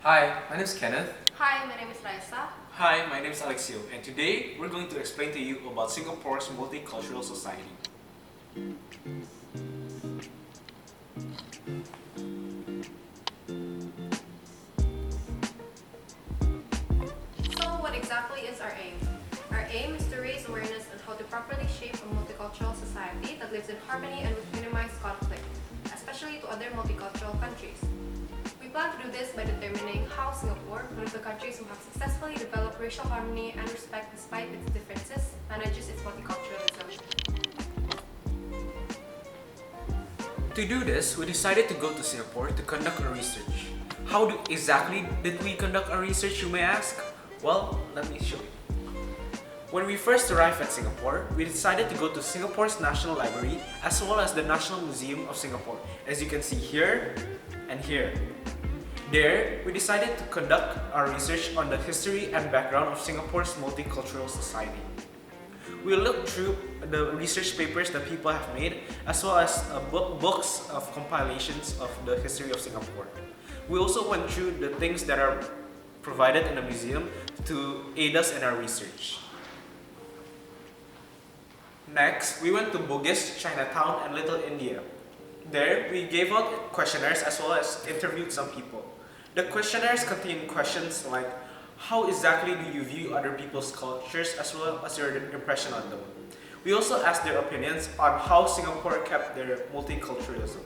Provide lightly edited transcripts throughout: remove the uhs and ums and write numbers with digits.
Hi, my name is Kenneth. Hi, my name is Raisa. Hi, my name is Alexio, and today we're going to explain to you about Singapore's multicultural society. So, what exactly is our aim? Our aim is to raise awareness on how to properly shape a multicultural society that lives in harmony and with minimized conflict, especially to other multicultural countries. We plan to do this by determining how Singapore, one of the countries who have successfully developed racial harmony and respect despite its differences, manages its multiculturalism. To do this, we decided to go to Singapore to conduct a research. How exactly did we conduct our research, you may ask? Well, let me show you. When we first arrived at Singapore, we decided to go to Singapore's National Library as well as the National Museum of Singapore, as you can see here and here. There, we decided to conduct our research on the history and background of Singapore's multicultural society. We looked through the research papers that people have made, as well as books of compilations of the history of Singapore. We also went through the things that are provided in the museum to aid us in our research. Next, we went to Bugis, Chinatown, and Little India. There, we gave out questionnaires as well as interviewed some people. The questionnaires contain questions like, how exactly do you view other people's cultures as well as your impression on them? We also asked their opinions on how Singapore kept their multiculturalism.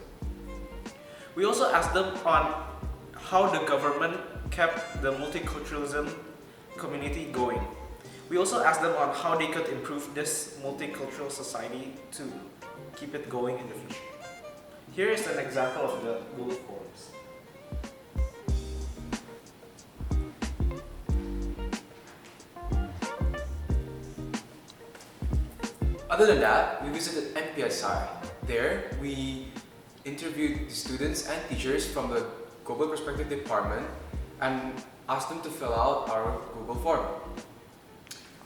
We also asked them on how the government kept the multiculturalism community going. We also asked them on how they could improve this multicultural society to keep it going in the future. Here is an example of the Google Forms. Other than that, we visited MPSI. There, we interviewed the students and teachers from the Global Perspective Department and asked them to fill out our Google form.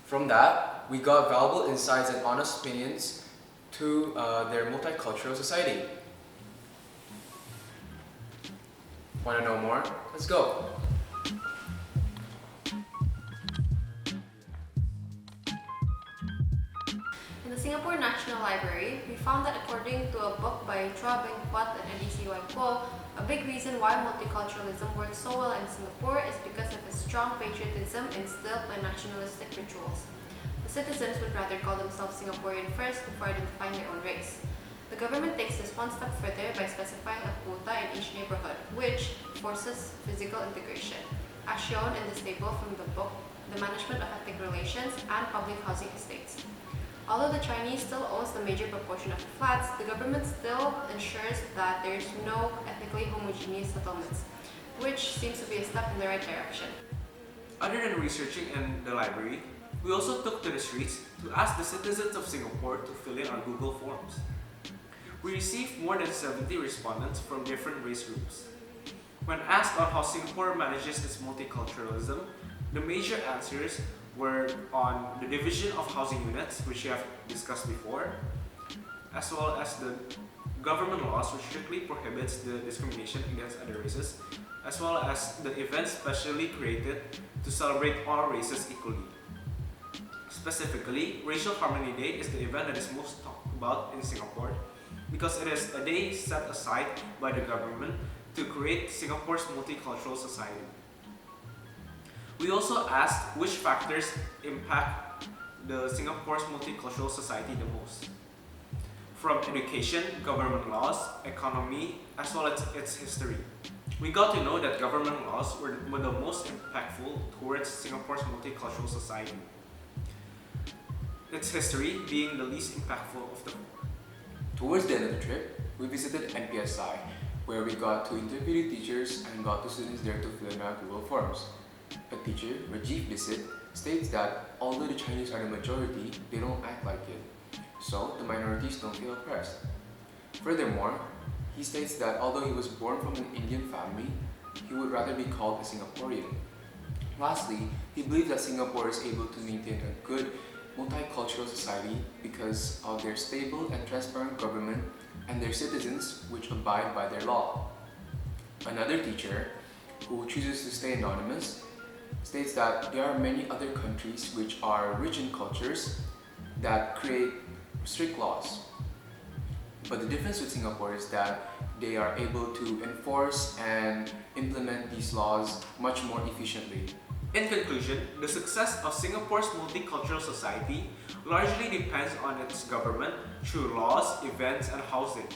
From that, we got valuable insights and honest opinions to their multicultural society. Want to know more? Let's go! In the Singapore National Library, we found that according to a book by Chua Beng Quat and Edisi Waipo, a big reason why multiculturalism works so well in Singapore is because of the strong patriotism instilled by nationalistic rituals. The citizens would rather call themselves Singaporean first before identifying their own race. The government takes this one step further by specifying a quota in each neighborhood, which forces physical integration, as shown in this table from the book, The Management of Ethnic Relations and Public Housing Estates. Although the Chinese still owns the major proportion of the flats, the government still ensures that there is no ethnically homogeneous settlements, which seems to be a step in the right direction. Other than researching in the library, we also took to the streets to ask the citizens of Singapore to fill in our Google Forms. We received more than 70 respondents from different race groups. When asked on how Singapore manages its multiculturalism, the major answers were on the division of housing units, which we have discussed before, as well as the government laws which strictly prohibits the discrimination against other races, as well as the events specially created to celebrate all races equally. Specifically, Racial Harmony Day is the event that is most talked about in Singapore because it is a day set aside by the government to create Singapore's multicultural society. We also asked which factors impact the Singapore's multicultural society the most. From education, government laws, economy, as well as its history. We got to know that government laws were the most impactful towards Singapore's multicultural society. Its history being the least impactful of the four. Towards the end of the trip, we visited MPSI, where we got to interview the teachers and got the students there to fill in our Google Forms. A teacher, Rajiv Bisit, states that although the Chinese are the majority, they don't act like it, so the minorities don't feel oppressed. Furthermore, he states that although he was born from an Indian family, he would rather be called a Singaporean. Lastly, he believes that Singapore is able to maintain a good multicultural society because of their stable and transparent government and their citizens which abide by their law. Another teacher, who chooses to stay anonymous, states that there are many other countries which are rich in cultures that create strict laws. But the difference with Singapore is that they are able to enforce and implement these laws much more efficiently. In conclusion, the success of Singapore's multicultural society largely depends on its government through laws, events, and housing.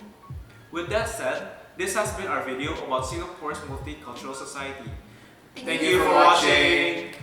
With that said, this has been our video about Singapore's multicultural society. Thank you for watching!